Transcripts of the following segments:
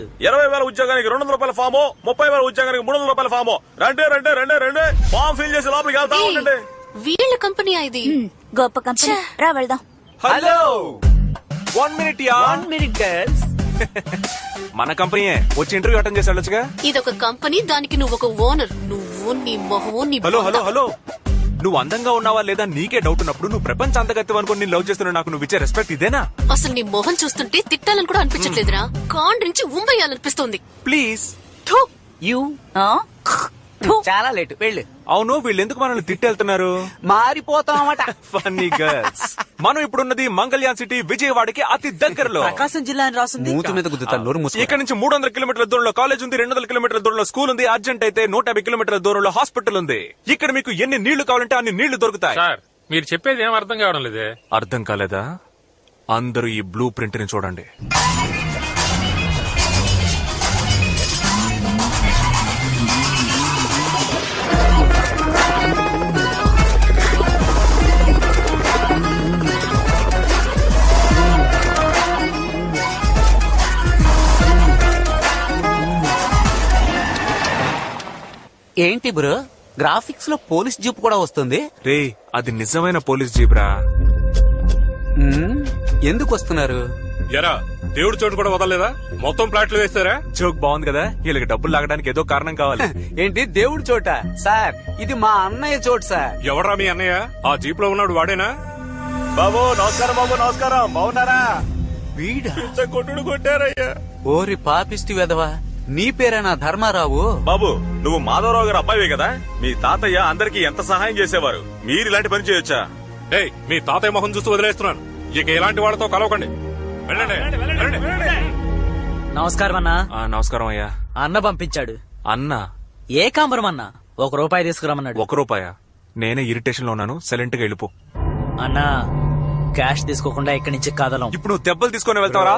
20,000 ఉద్యోగానికి 200 రూపాయల ఫాము, 30,000 ఉద్యోగానికి 300 రూపాయల ఫాము. రండి ఫామ్ ఫిల్ చేసి లోపలికి వెళ్తా ఉండండి. వీళ్ళ కంపెనీ ఇది గొప్ప కంపెనీ. రా వెళ్దాం. Hello 1 minute yeah 1 minute girls. మన కంపెనీయే వచ్చి ఇంటర్వ్యూ అటెండ్ చేసి వెళ్ళొచ్చుగా. ఇదొక కంపెనీ, దానికి నువ్వు ఒక ఓనర్. నువ్వు నీ మొహము నీ హలో నువ్వు అందంగా ఉన్నావా లేదా నీకే డౌట్ ఉన్నప్పుడు నువ్వు ప్రపంచ అందగత్యం అనుకుని నేను లవ్ చేస్తున్నా, నాకు నువ్వు ఇచ్చే రెస్పెక్ట్ ఇదేనా? అసలు నీ మొహం చూస్తుంటే తిట్టాలని కూడా అనిపించట్లేదురా, కాండ్రించి ఉమ్మేయాలనిపిస్తోంది. ప్లీజ్. యూ చాలా లేట్ వెళ్ళు. అవును, వీళ్ళు ఎందుకు మనల్ని తిట్టెళ్తున్నారు? మారిపోతామట. Funny girls. మనం ఇప్పుడున్నది మంగళ్యాన్ సిటీ, విజయవాడకి అతి దగ్గరలో. ప్రకాశం జిల్లా అని రాసింది. మూతి మీద గుద్దుతాను, నోరు మూసుకో. ఇక్కడ నుంచి 300 కిలోమీటర్ల దూరంలో కాలేజ్ ఉంది, 200 కిలోమీటర్ల దూరంలో స్కూల్ ఉంది, అర్జెంట్ అయితే 150 కిలోమీటర్ల దూరంలో హాస్పిటల్ ఉంది. ఇక్కడ మీకు ఎన్ని నీళ్లు కావాలంటే అన్ని నీళ్లు దొరుకుతాయి. సార్ మీరు చెప్పేది ఏం అర్థం కావడం లేదే. అర్థం కాలేదా? అందరూ ఈ బ్లూ ప్రింట్ ని చూడండి. ఏంటి బ్రో, గ్రాఫిక్స్ లో పోలీస్ జీప్ కూడా వస్తుంది. రే, అది నిజమైన పోలీస్ జీబ్రా. ఎందుకు వస్తున్నారు? ఎరా దేవుడి చోటు కూడా వదలలేదా? మొత్తం ప్లాట్లు వేస్తారా? జోక్ బాగుంది కదా. వీళ్ళకి డబ్బులు లాగడానికి ఏదో కారణం కావాలి. ఏంటి దేవుడి చోట? సార్ ఇది మా అన్నయ్య చోటు సార్. ఎవరా మీ అన్నయ్య? ఆ జీప్ లో ఉన్నాడు వాడేనా? బాబు నమస్కారం. బాగున్నారా? వీడా? కొట్టుడు కొట్టారయ్యా. ఓరి పాపిష్టి వెధవా, నీ పేరేనా ధర్మారావు? బాబు నువ్వు మాధవరావు గారు అబ్బాయివే కదా. మీ తాతయ్య అందరికి ఎంత సహాయం చేసేవారు, మీరు ఇలాంటి పని చేయొచ్చా? ఏయ్, మీ తాతయ్య మొహం చూస్తూ వదిలేస్తున్నాను. ఇక ఇలాంటి వాళ్ళతో కలవకండి. వెళ్ళండి. నమస్కారం అన్నా. నమస్కారం అయ్యా. అన్న పంపించాడు. అన్న ఏకాంబరం అన్న ₹1 తీసుకురమన్నాడు. ₹1? నేనే ఇరిటేషన్ లో ఉన్నాను, సైలెంట్ గా వెళ్ళిపో. అన్నా క్యాష్ తీసుకోకుండా ఇక్కడి నుంచి కదలం. ఇప్పుడు నువ్వు దెబ్బలు తీసుకొని వెళ్తావరా?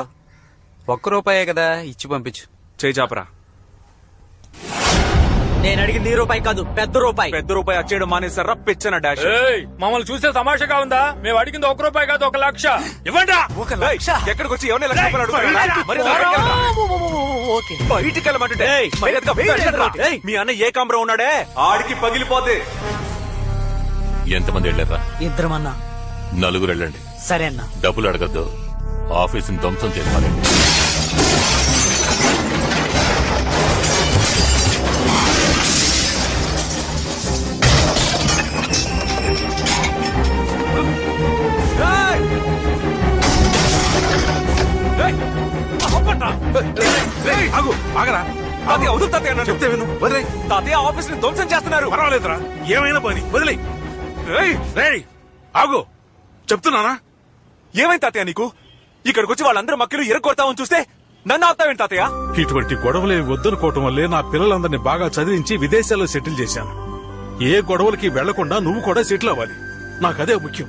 ₹1 కదా, ఇచ్చి పంపించు. చేయి చాపరా. నేను అడిగింది ₹1 కాదు, ₹1. పెద్ద రూపాయి వచ్చేయడం మానేసారా? పిచ్చన డాష్. ఏయ్, మమ్మల్ని చూసే తమాషగా ఉందా? మేము అడిగింది ₹1 కాదు, 1,00,000. ఇవ్వండి. 1,00,000? ఎక్కడికి వచ్చి ఎవరిని లక్ష రూపాయలు అడుగుతున్నారా? మరి బయటికి వెళ్ళరా? బయటికి వెళ్ళమంటుంటే మర్యాదగా బయటికి వెళ్ళరా? మీ అన్న ఏకాంబరం ఉన్నాడే, ఆడికి పగిలిపోతే. ఎంతమంది వెళ్ళారా? 2 అన్నా. 4 వెళ్ళండి. సరే అన్నా. డబ్బులు అడగద్దు, ఆఫీసుని ధ్వంసం చేసుకోవాలండి. ఆగరా, తాతయ్య వదులు తాతయ్య అన్నాను. చెప్తే విను, వదిలే. తాతయ్య ఆఫీస్ ని ధ్వంసం చేస్తున్నారు. పర్వాలేదురా, ఏమైనా పని వదిలే. ఆగు, చెప్తున్నానా? ఏమైంది తాతయ్య నీకు? ఇక్కడికి వచ్చి వాళ్ళందరూ మక్కలు ఎరగొడతామని చూస్తే నన్ను ఆపుతావేంటి తాతయ్య? ఇటువంటి గొడవలేవి వద్దనుకోవటం వల్లే నా పిల్లలందరినీ బాగా చదివించి విదేశాల్లో సెటిల్ చేశాను. ఏ గొడవలకి వెళ్లకుండా నువ్వు కూడా సెటిల్ అవ్వాలి, నాకదే ముఖ్యం.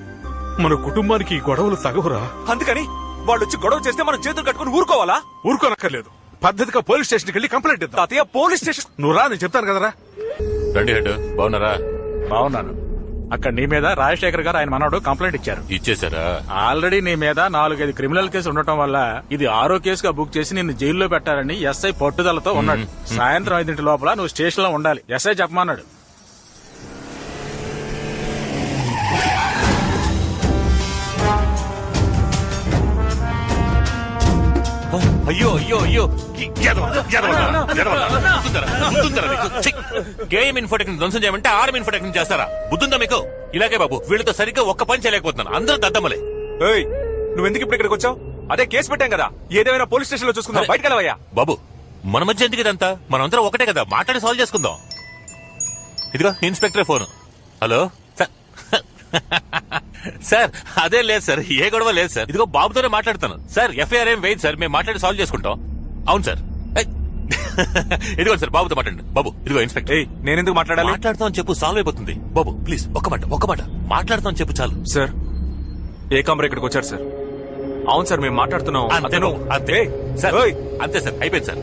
మన కుటుంబానికి ఈ గొడవలు తగవురా. అందుకని వాళ్ళు వచ్చి గొడవ చేస్తే మనం చేతులు కట్టుకుని ఊరుకోవాలా? ఊరుకోనక్కర్లేదు, పద్ధతిగా పోలీస్ స్టేషన్కి వెళ్ళి కంప్లైంట్ ఇద్దాం. తాతయ్య పోలీస్ స్టేషన్? నువ్వు రా, నేను చెప్తాను కదరా. రండి హెడ్, బాగున్నారా? బాగున్నాను. అక్కడ నీ మీద రాజశేఖర్ గారు ఆయన మనవడు కంప్లైంట్ ఇచ్చారు. ఇచ్చేసారా? ఆల్రెడీ నీ మీద 4-5 క్రిమినల్ కేసు ఉండటం వల్ల ఇది 6వ కేసుగా బుక్ చేసి నిన్ను జైల్లో పెట్టారని ఎస్ఐ పట్టుదలతో ఉన్నాడు. సాయంత్రం 5 లోపల నువ్వు స్టేషన్ లో ఉండాలి, ఎస్ఐ చెప్పమన్నాడు. అయ్యో గేమ్ ఇన్ఫోటెక్ ధ్వంసం చేయమంటే ఆర్మ్ ఇన్ఫోటెక్ చేస్తారా? బుద్ధుందా మీకు? ఇలాగే బాబు, వీళ్ళతో సరిగ్గా ఒక్క పని చేయలేకపోతున్నాను, అందరూ దద్దమ్మలే. ఏయ్, నువ్వెందుకు ఇప్పుడు ఇక్కడికి వచ్చావు? అదే కేసు పెట్టాం కదా, ఏదేమైనా పోలీస్ స్టేషన్ లో చూసుకుందాం. బయటకు వెళ్ళవయ్యా. బాబు మన మధ్య ఎందుకు ఇదంతా? మనందరం ఒకటే కదా, మాట్లాడి సాల్వ్ చేసుకుందాం. ఇదిగో ఇన్స్పెక్టర్ ఫోన్. హలో సార్, అదే లేదు సార్, ఏ గొడవ లేదు సార్. ఇదిగో బాబుతోనే మాట్లాడుతాను సార్. ఎఫ్ఐఆర్ ఏం వేయదు సార్, మేము మాట్లాడి సాల్వ్ చేసుకుంటాం. అవును సార్. ఇదిగో సార్, బాబుతో మాట్లాడండి. బాబు ఇదిగో ఇన్స్పెక్టర్. నేనెందుకు మాట్లాడాలి? మాట్లాడతాం చెప్పు, సాల్వ్ అయిపోతుంది. బాబు ప్లీజ్ ఒక్క మాట మాట్లాడతాం చెప్పు చాలు. సార్, ఏకాంబరం ఇక్కడికి వచ్చారు సార్. అవును సార్, మేము మాట్లాడుతున్నాం. అంతే సార్, అంతే సార్, అయిపోయింది సార్.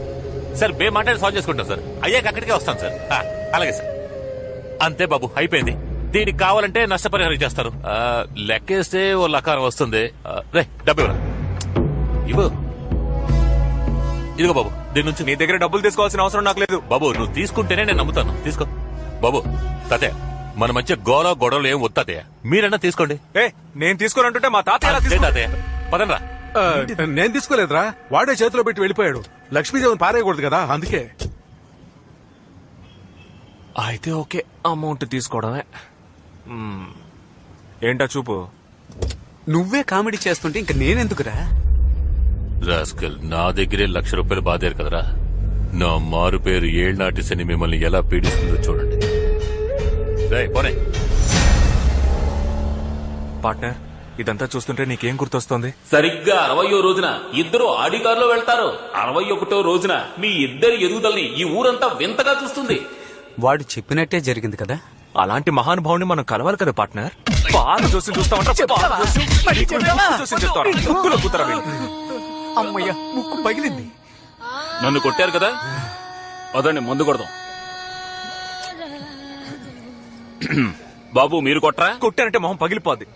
సార్ మేము మాట్లాడి సాల్వ్ చేసుకుంటాం సార్. అయ్యాక అక్కడికే వస్తాం సార్. అలాగే సార్. అంతే బాబు, అయిపోయింది. దీనికి కావాలంటే నష్టపరిహారం చేస్తారు. లెక్కేస్తే ఓ లకారం వస్తుంది. రే డబ్బు ఇవ్వు. ఇదిగో బాబు దీని నుంచి నీ దగ్గర డబ్బులు తీసుకోవాల్సిన అవసరం నాకు లేదు. బాబు నువ్వు తీసుకుంటేనే నేను నమ్ముతాను. తీసుకో బాబు. తాతయ్య మన మధ్య గోల గొడవలు ఏం వస్తాతయ్య, మీరన్నా తీసుకోండి. నేను తీసుకోనంటుంటే మా తాత ఎలా అదే తీసుకుంటాడు? తాతయ్య పదండ్రా. నేను తీసుకోలేదురా, వాడే చేతిలో పెట్టి వెళ్ళిపోయాడు. లక్ష్మీదేవిని పారేయకూడదు కదా, అందుకే. అయితే ఓకే, అమౌంట్ తీసుకోవడమే. ఏంటా చూపు? నువ్వే కామెడీ చేస్తుంటే ఇంక నేనెందుకురా? రాస్కల్, నా దగ్గరే ₹1,00,000 బాధారు కదరా. నా మారు పేరు ఏళ్నాటి శని మిమ్మల్ని ఎలా పీడిస్తుందో చూడండి. రేయ్, పోనీ. పార్ట్నర్, ఇదంతా చూస్తుంటే నీకేం గుర్తొస్తుంది? సరిగ్గా 60వ రోజున ఇద్దరు ఆడి కారులో వెళ్తారు. 61వ రోజున మీ ఇద్దరి ఎదుగుదలని ఈ ఊరంతా వింతగా చూస్తుంది. వాడు చెప్పినట్టే జరిగింది కదా. అలాంటి మహానుభావుని మనం కలవాలి కదా పార్ట్నర్. బాగా చూసి చూస్తామంటారా? అమ్మయ్య, ముక్కు పగిలింది. నన్ను కొట్టారు కదా, అదండి మందు కొడదాం. బాబు మీరు కొట్రా? కొట్టానంటే మొహం పగిలిపోద్ది.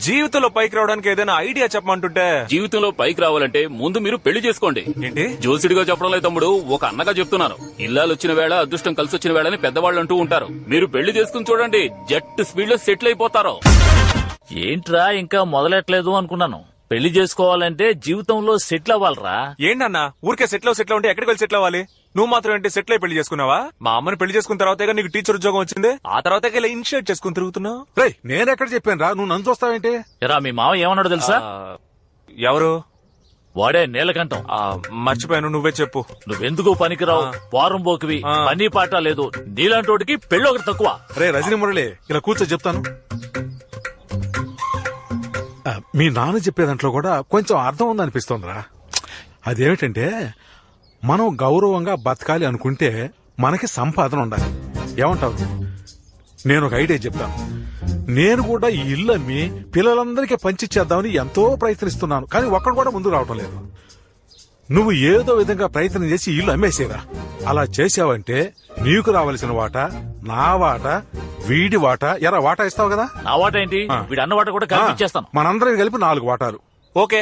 జీవితంలో పైకి రావడానికి ఏదైనా ఐడియా చెప్పమంటుంటే. జీవితంలో పైకి రావాలంటే ముందు మీరు పెళ్లి చేసుకోండి. ఏంటి? జోసిడిగా చెప్పడం లేదు తమ్ముడు, ఒక అన్నగా చెప్తున్నాను. ఇల్లాలు వచ్చిన వేళ అదృష్టం కలిసి వచ్చిన వేళ అని పెద్దవాళ్ళు అంటూ ఉంటారు. మీరు పెళ్లి చేసుకుని చూడండి, జెట్ స్పీడ్ లో సెటిల్ అయిపోతారు. ఏంట్రా ఇంకా మొదలెట్లేదు అనుకున్నాను. పెళ్లి చేసుకోవాలంటే జీవితంలో సెటిల్ అవ్వాలరా. ఏంటన్నా ఊరికే సెటిల్ ఉంటే ఎక్కడికి వెళ్ళి సెటిల్ అవ్వాలి? నువ్వు మాత్రం ఏంటి సెటిల్ అయి పెళ్లి చేసుకున్నావా? మా అమ్మని పెళ్లి చేసుకున్న తర్వాతే నీకు టీచర్ ఉద్యోగం వచ్చింది. ఆ తర్వాత ఇలా ఇనిషియేట్ చేసుకుని తిరుగుతున్నావు. రేయ్, నేనెక్కడ చెప్పాను రా, నువ్వు నన్ను చూస్తావేంటి? ఎరా మీ మామ ఏమన్నాడు తెలుసా? ఎవరు? వాడే నీలకంఠం. మర్చిపోయాను, నువ్వే చెప్పు. నువ్వెందుకు పనికిరావు, వారం పోకివి, పని పాట లేదు. నీలాంటోడికి పెళ్లి ఒకటి తక్కువ. రే రజనీ మురళి, ఇలా కూర్చో చెప్తాను. మీ నాన్న చెప్పే దాంట్లో కూడా కొంచెం అర్థం ఉందనిపిస్తోందిరా. అదేమిటంటే, మనం గౌరవంగా బతకాలి అనుకుంటే మనకి సంపాదన ఉండాలి. ఏమంటావు? నేను ఒక ఐడియా చెప్తాను. నేను కూడా ఈ ఇల్లు అమ్మి పిల్లలందరికీ పంచిచ్చేద్దామని ఎంతో ప్రయత్నిస్తున్నాను, కానీ ఒక్కడు కూడా ముందు రావటం లేదు. నువ్వు ఏదో విధంగా ప్రయత్నం చేసి ఇల్లు అమ్మేసేరా. అలా చేసావంటే నీకు రావాల్సిన వాటా, నా వాటా, వీడి వాటా, ఎరా వాటా ఇస్తావు కదా. నా వాట ఏంటి, వీడి అన్న వాట కూడా కల్పించేస్తాను. మనందరం కలిపి 4 వాటాలు. ఓకే,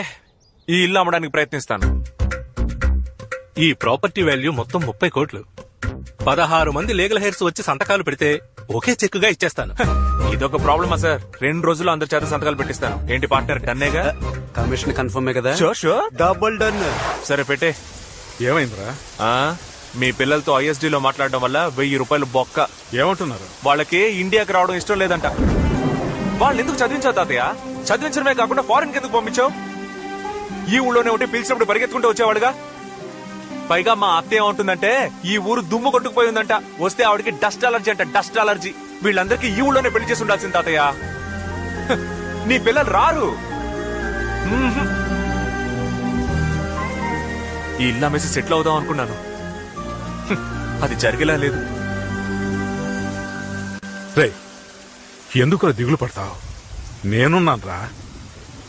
ఈ ఇల్లు అమ్మడానికి ప్రయత్నిస్తాను. ఈ ప్రాపర్టీ వాల్యూ మొత్తం 30 కోట్లు. 16 మంది లీగల్ హెయిర్స్ వచ్చి సంతకాలు పెడితే ఒకే చెక్కుగా ఇచ్చేస్తాను. ఇదొక ప్రాబ్లమా సార్? 2 రోజుల్లో అందరి చేత సంతకాలు పెట్టిస్తాను. ఏంటి పార్ట్నర్, డన్నేగా? కమిషన్ కన్ఫర్మే కదా? Sure double done. సరే పెట్టే. ఏమైందిరా? మీ పిల్లలతో ISD లో మాట్లాడడం వల్ల ₹1000 బొక్క. ఏమంటున్నారు? వాళ్ళకి ఇండియాకి రావడం ఇష్టం లేదంట. వాళ్ళు ఎందుకు చదివించావు తాతయ్య? చదివించడమే కాకుండా ఫారెన్ కి ఎందుకు పంపించావు? ఈ ఊళ్ళోనే ఉంటే పిలిచినప్పుడు పరిగెత్తుకుంటూ వచ్చేవాడుగా. పైగా మా అత్త ఏమంటుందంటే, ఈ ఊరు దుమ్ము కొట్టుకుపోయి ఉందంట. వస్తే ఆవిడకి డస్ట్ అలర్జీ అంట, డస్ట్ అలర్జీ. వీళ్ళందరికీ ఈ ఊళ్ళోనే పెళ్లి చేసి ఉండాల్సింది తాతయ్య. నీ పిల్లలు రారు. ఈ ఇల్లు అమ్మేసి సెటిల్ అవుదాం అనుకున్నాను, అది జరిగేలా లేదు. రే, ఎందుకురా దిగులు పడతావు? నేనున్నాను రా,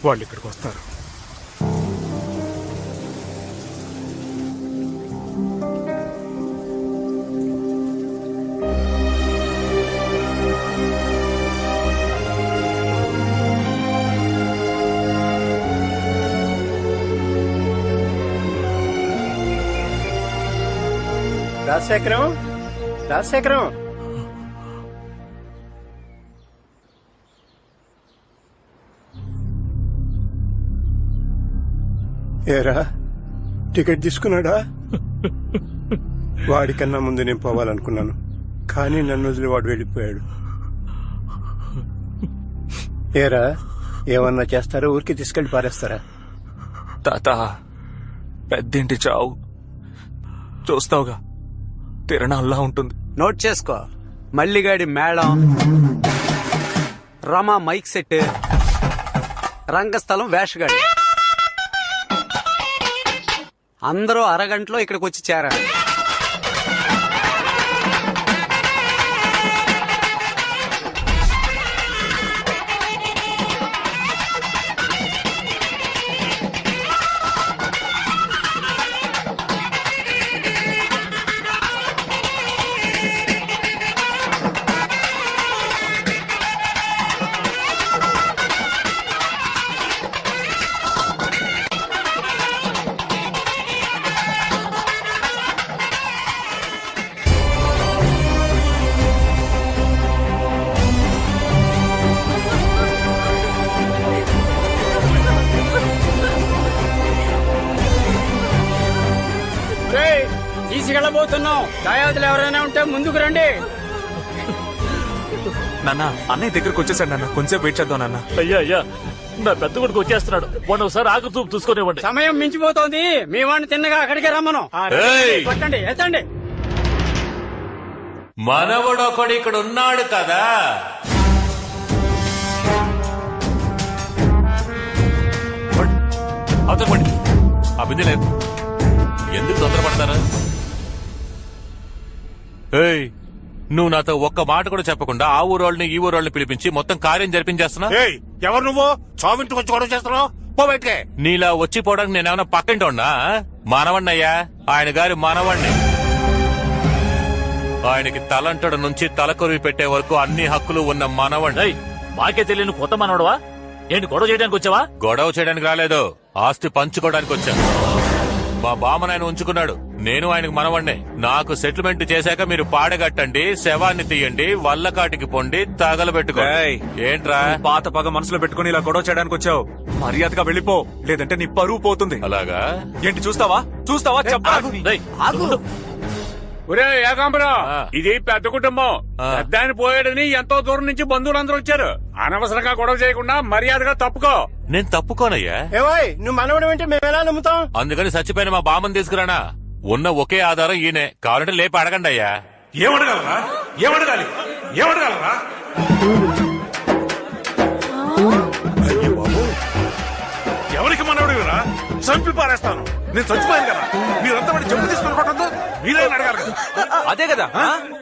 వాళ్ళు ఇక్కడికి వస్తారు. రాజశేఖరం ఏరా, టికెట్ తీసుకున్నాడా? వాడికన్నా ముందు నేను పోవాలనుకున్నాను, కానీ నన్ను వదిలి వాడు వెళ్ళిపోయాడు. ఏరా, ఏమన్నా చేస్తారా? ఊరికి తీసుకెళ్లి పారేస్తారా? తాత, పెద్దింటి చావు చూస్తావుగా, తిరణాల్లా ఉంటుంది. నోట్ చేసుకో. మల్లిగాడి మేళం, రమా మైక్ సెట్, రంగస్థలం వేషగాడి, అందరూ అరగంటలో ఇక్కడికి వచ్చి చేరారు. తీసుకెళ్ళబోతున్నాం. దాయాదులు ఎవరైనా ఉంటే ముందుకు రండి. నాన్న అన్నయ్య దగ్గరకు వచ్చేసాడు నాన్న, కొంచెం వెయిట్ చేద్దాం నాన్న. అయ్యా అయ్యా, నా పెద్ద కొడుకు వచ్చేస్తున్నాడు. వాడు ఒకసారి ఆకు చూపు చూసుకునేవ్వండి. సమయం మించిపోతోంది. మీ వాడిని తిన్నగా అక్కడికే రమ్మను. ఏయ్! పట్టండి, ఎత్తండి. మనవడొకడు ఇక్కడ ఉన్నాడు కదా. అవతలపండి. ఆ బిందె లేదు. ఎందుకు తొందరపడతారా? ఏయ్, నువ్వు నాతో ఒక్క మాట కూడా చెప్పకుండా ఆ ఊరోళ్ళని ఈ ఊరోళ్ళని పిలిపించి మొత్తం కార్యం జరిపించేస్తున్నా. ఎవరు నువ్వు చావింటికి వచ్చి గొడవ చేస్తున్నావు? పోబెట్టే. నీలా వచ్చిపోవడానికి నేనేమన్నా పక్కింటి ఉన్నా? మనవణ్ణయ్యా, ఆయన గారి మనవణ్ణి. ఆయనకి తలంటడు నుంచి తలకొరివి పెట్టే వరకు అన్ని హక్కులు ఉన్న మనవణ్ణి. ఏయ్, మాకే తెలియని కొత్త మనవడవా? ఏంటి గొడవ చేయడానికి వచ్చావా? గొడవ చేయడానికి రాలేదు, ఆస్తి పంచుకోవడానికి వచ్చా. మా బామ్మను ఆయన ఉంచుకున్నాడు, నేను ఆయనకు మనవణ్ణే. నాకు సెటిల్మెంట్ చేశాక మీరు పాడగట్టండి, శవాన్ని తీయండి, వల్లకాటికి పొండి, తగలబెట్టుకోండి. ఏయ్! ఏంట్రా పాత పగ మనసులో పెట్టుకుని ఇలా గొడవ చేయడానికి వచ్చావు? మర్యాదగా వెళ్ళిపో, లేదంటే నీ పరువు పోతుంది. అలాగా? ఏంటి చూస్తావా చూస్తావా? చెప్పా. రేయ్, ఆగు. ఒరే ఏకాంబరం, ఆ. ఇది పెద్ద కుటుంబం. ఆ. పెద్ద ఆయన పోయాడని ఎంతో దూరం నుంచి బంధువులందరూ వచ్చారు. అనవసరంగా గొడవ చేయకుండా మర్యాదగా తప్పుకో. నేను తప్పుకోనయ్యా. ఏవోయ్, నువ్వు మనవడం అంటే మేము ఎలా నమ్ముతాం? అందుకని చచ్చిపోయిన మా బామ్మని తీసుకురానా? ఉన్న ఒకే ఆధారం ఈయనే, కావాలంటే లేపి అడగండి అయ్యా. ఏమడగలరా? ఏమడగాలి? ఏమడగలరా? అయ్యో బాబు, ఎవరికి మనవడివిరా? చంపి పారేస్తాను. నేను చచ్చిపోయాను కదా, మీరంతా వాడి చెప్పు తీసుకుని కొట్టద్దు. మీరే అడగాలి కదా. అదే కదా,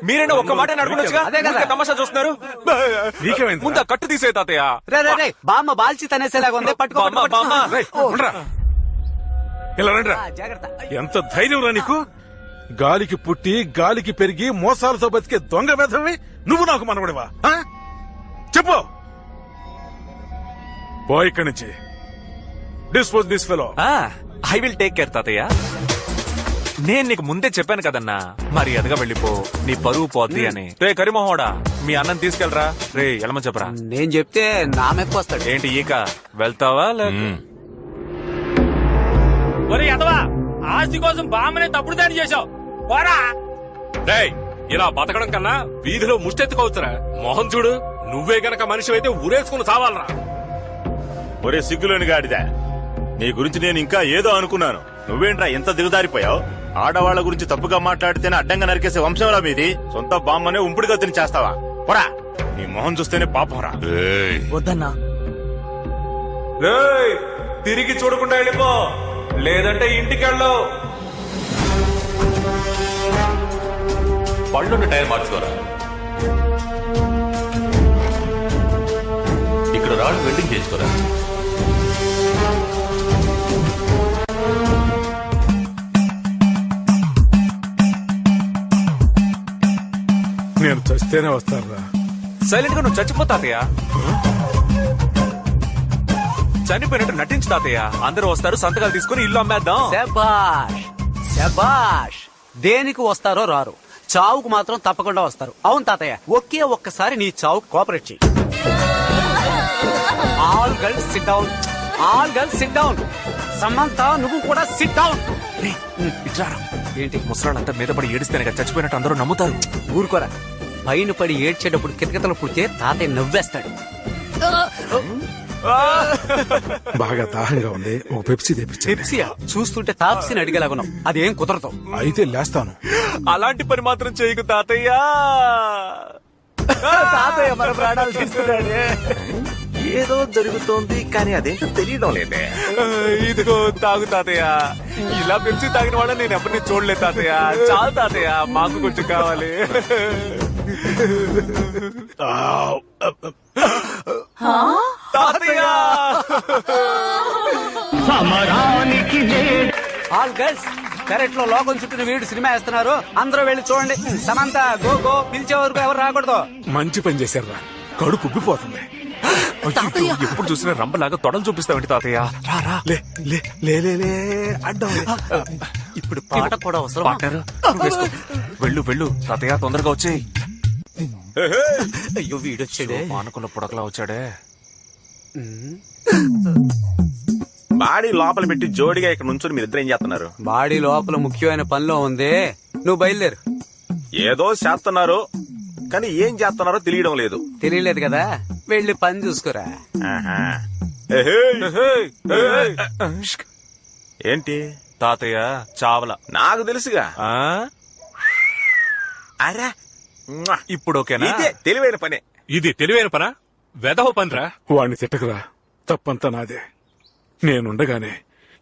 మీరైనా ఒక్క మాట అడుగునొచ్చుగా. ఊరికే తమాషా చూస్తున్నారు. నీకేమైంది? ముందు ఆ కట్టు తీసే తాతయ్య. బామ్మ బాల్చి తనేసేలాగా ఉంది. పట్టుకో, బామ్మ, పట్టుకో, బామ్మ. పట్టుకో. రేయ్, ఉండరా. ఇలా రండిరా. జాగ్రత్త. ఎంత ధైర్యం రా నీకు? గాలికి పుట్టి గాలికి పెరిగి మోసాలతో బతికే దొంగ వెధవి నువ్వు నాకు మనవడివా? ఆ? చెప్పు. పో ఇక్కడి నుంచి. Dispose this fellow. I will take care తాతయ్య. నేను నీకు ముందే చెప్పాను కదన్నా, మర్యాదగా వెళ్ళిపో, నీ పరువు పోద్ది అని. రే కరిమోహోడా, మీ అన్నం తీసుకెళ్ళరా. రే ఎలమని చెప్పరా. నేను చెప్తే నా మెప్పు వస్తాడు. ఏంటి ఈక వెళ్తావా లేక? ఒరే ఎదవా, ఆస్తి కోసం బామ్మనే తప్పుడు దాడి చేశావు. పోరా. డేయ్, ఇలా బతకడం కన్నా వీధిలో ముష్టెత్తుకోవచ్చురా. మొహం చూడు, నువ్వే గనక మనిషి అయితే ఊరేసుకుని చావాలరా. ఒరే సిగ్గులోని గాడిదా, నీ గురించి నేను ఇంకా ఏదో అనుకున్నాను. నువ్వేంట్రా ఎంత దిగజారిపోయావు? ఆడవాళ్ల గురించి తప్పుగా మాట్లాడితేనే అడ్డంగా నరికేసే వంశంలా మీది. సొంత బామ్మనే ఉంపుడు గతిని చేస్తావా? పోరా, నీ మొహం చూస్తేనే పాపంరా. వద్దన్నా. రేయ్, తిరిగి చూడకుండా వెళ్ళిపో, లేదంటే ఇంటికెళ్ళు. పళ్ళున్న టైర్ మార్చుకోరా. ఇక్కడ రాళ్ళు వెల్డింగ్ చేసుకోరా. నేను చస్తేనే వస్తారా? సైలెంట్ గా నువ్వు చచ్చిపో తాతయ్య. చనిపోయినట్టు నటించు తాతయ్య. అందరూ వస్తారు, సంతకాలు తీసుకుని ఇల్లు అమ్మేద్దాం. శబాష్ శబాష్. దేనికి వస్తారో రారు, చావుకు మాత్రం తప్పకుండా వస్తారు. అవును తాతయ్య, ఒకే ఒక్కసారి నీ చావు కోఆపరేట్ చెయ్యి. All girls SIT down. All girls SIT down. Samantha, నువ్వు కూడా సిట్ డౌన్. ఇట్లారా. ఏంటి? ముసలాళ్ళంతా మీద పడి ఏడిస్తేనే కదా చచ్చిపోయినట్టు అందరూ నమ్ముతారు. ఊరుకోరా. పైన పడి ఏడ్చేటప్పుడు కితకితలు పుడితే తాతయ్య నవ్వేస్తాడు. బాగా దాహంగా ఉంది, ఒక పెప్సీ తెప్పించే. పెప్సియా? చూస్తుంటే తాప్సిని అడిగేలాగున్నావు. అదేం కుదరదు. అయితే లేస్తాను. అలాంటి పని మాత్రం చేయకు తాతయ్య. తాతయ్య మన ప్రాణాలు తీసుకున్నాడే. ఏదో జరుగుతోంది కానీ అదేంటో తెలియడం లేదే. ఇదిగో తాగు తాతయ్య. ఇలా పెంచి తాగిన వాళ్ళని నేను ఎవరిని చూడలేదు తాతయ్య. చాలు తాతయ్య, మాకు కొంచెం కావాలి. తాతయ్య. ఆల్ గర్ల్స్, పెరట్ లో లోకం చుట్టిన వీడు సినిమా వేస్తున్నారు. అందరూ వెళ్ళి చూడండి. సమంత, గో గో, పిలిచే వరకు ఎవరు రాకూడదు. మంచి పని చేశారా, కడుపు ఉబ్బిపోతుంది. అయ్యో, ఎప్పుడు చూసినా రంబలాగా తొడలు చూపిస్తావేంటి తాతయ్య? రా రా. లే లే లే లే లే అడ్డం. ఇప్పుడు పాట కూడా అవసరం. పార్ట్నర్, నువ్వు వేసుకో. వెళ్ళు వెళ్ళు తాతయ్య, తొందరగా వచ్చేయ్. అయ్యో వీడొచ్చాడే. మానుకున్న పుడకలా వచ్చాడే. బాడీ లోపల పెట్టి జోడిగా ఇక్కడ నుంచొని మీరు ఇద్దరు ఏం చేస్తున్నారు? బాడీ లోపల ముఖ్యమైన పనిలో ఉంది. నువ్వు బయలుదేరు. ఏదో చేస్తున్నారు కానీ ఏం చేస్తున్నారో తెలియడం లేదు. తెలియలేదు కదా, వెళ్ళి పని చూసుకోరా. ఆహా. ఏహే. ఏంటి తాతయ్య చావల. నాకు తెలుసుగా. ఆ? అరే ఇప్పుడు ఓకేనా? ఇదే తెలివైన పనే. ఇది తెలివైన పనా? వెధవ పనిరా. వాడిని తిట్టకరా, తప్పంతా నాదే. నేనుండగానే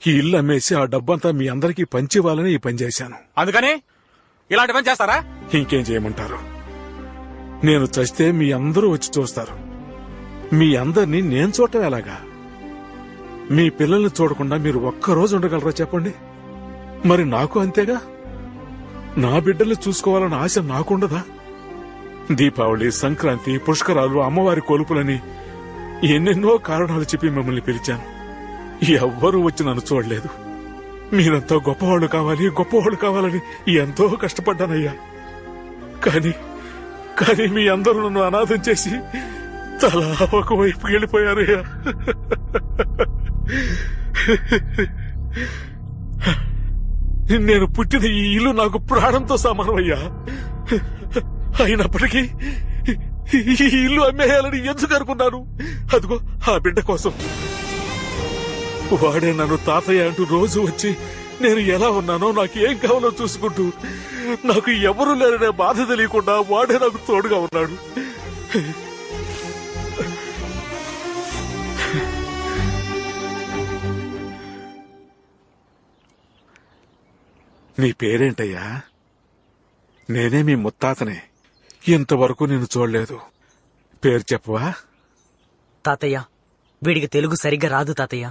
ఈ ఇల్లు అమ్మేసి ఆ డబ్బంతా మీ అందరికీ పంచివ్వాలని ఈ పని చేశాను. అందుకని ఇలాంటి పని చేస్తారా? ఇంకేం చేయమంటారు? నేను చస్తే మీ అందరూ వచ్చి చూస్తారు. మీ అందరినీ నేను చూడటం ఎలాగా? మీ పిల్లల్ని చూడకుండా మీరు ఒక్కరోజు ఉండగలరా చెప్పండి? మరి నాకు అంతేగా. నా బిడ్డల్ని చూసుకోవాలన్న ఆశ నాకుండదా? దీపావళి, సంక్రాంతి, పుష్కరాలు, అమ్మవారి కొలుపులని ఎన్నెన్నో కారణాలు చెప్పి మిమ్మల్ని పిలిచాను. ఎవ్వరూ వచ్చి నన్ను చూడలేదు. మీరంతా గొప్పవాళ్ళు కావాలి, గొప్పవాళ్ళు కావాలని ఎంతో కష్టపడ్డానయ్యా. కానీ మీ అందరూ నన్ను అనాథం చేసి తలా ఒకవైపు వెళ్ళిపోయారయ్యా. నేను పుట్టిన ఈ ఇల్లు నాకు ప్రాణంతో సమానమయ్యా. అయినప్పటికీ ఈ ఇల్లు అమ్మేయాలని ఎందుకు అనుకున్నాను? అదిగో ఆ బిడ్డ కోసం. వాడే నన్ను తాతయ్య అంటూ రోజు వచ్చి నేను ఎలా ఉన్నానో, నాకు ఏం కావాలో చూసుకుంటూ, నాకు ఎవరూ లేరనే బాధ తెలియకుండా వాడే నాకు తోడుగా ఉన్నాడు. నీ పేరేంటయ్యా? నేనే మీ ముత్తాతనే. ఇంతవరకు నేను చూడలేదు. పేరు చెప్పవా? తాతయ్య, వీడికి తెలుగు సరిగ్గా రాదు తాతయ్య.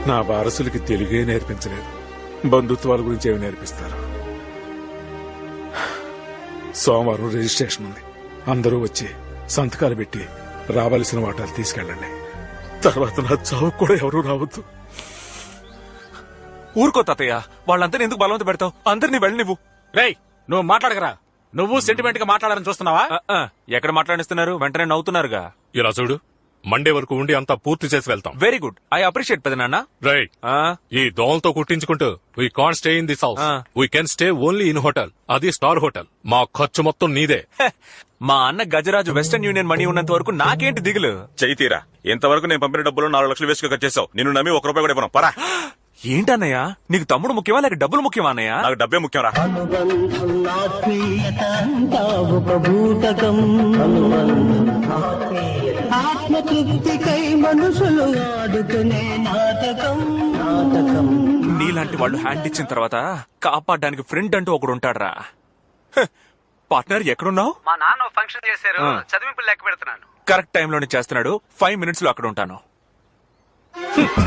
నా వారసులకి తెలుగే నేర్పించలేదు, బంధుత్వాల గురించి ఏమి నేర్పిస్తారు? సోమవారం రిజిస్ట్రేషన్ ఉంది. అందరూ వచ్చి సంతకాలు పెట్టి రావాల్సిన వాటాలు తీసుకెళ్ళండి. తర్వాత నా చావు కూడా ఎవరూ రావద్దు. ఊరుకో తాతయ్య, వాళ్ళంతా ఎందుకు బలవంత పెడతావు? అందరినీ వెళ్ళి నువ్వు. రేయ్, నువ్వు మాట్లాడకరా. నువ్వు సెంటిమెంట్ గా మాట్లాడాలని చూస్తున్నావా? ఎక్కడ మాట్లాడిస్తున్నారు? వెంటనే నవ్వుతున్నారుగా. ఇలా చూడు, మండే వరకు ఉండి అంతా పూర్తి చేసి వెళ్తాం. వెరీ గుడ్, ఐ అప్రిషియేట్ పెదనాన్న. రైట్. ఈ దోమలతో కుట్టించుకుంటూ we can't stay in this house. We can stay only in hotel, అది స్టార్ హోటల్. మా ఖర్చు మొత్తం నీదే. మా అన్న గజరాజు వెస్టర్న్ యూనియన్ మనీ ఉన్నంత వరకు నాకేంటి దిగులు? చైతీరా, ఇంతవరకు నేను పంపిన డబ్బులు 4 లక్షలు వేసుకు ఖర్చు చేసావు. నిన్ను నమ్మి 1 రూపాయి కూడా ఇవ్వను. పరా. ఏంటన్నయ్య, నీకు తమ్ముడు ముఖ్యమా లేక డబ్బులు ముఖ్యమా? అన్నయ్య, నాకు డబ్బే ముఖ్యం రా. ఆత్మతృప్తికై మనుషులు ఆడుకునే నాటకం. నీలాంటి వాళ్ళు హ్యాండ్ ఇచ్చిన తర్వాత కాపాడడానికి ఫ్రెండ్ అంటూ ఒకడు ఉంటాడ్రా. పార్ట్నర్ ఎక్కడున్నావు? మా నాన్న ఫంక్షన్ చేశారు, చదివింపులు లెక్క పెడుతున్నాను. కరెక్ట్ టైంలోనే చేస్తున్నాడు. 5 minutes లో అక్కడ ఉంటాను.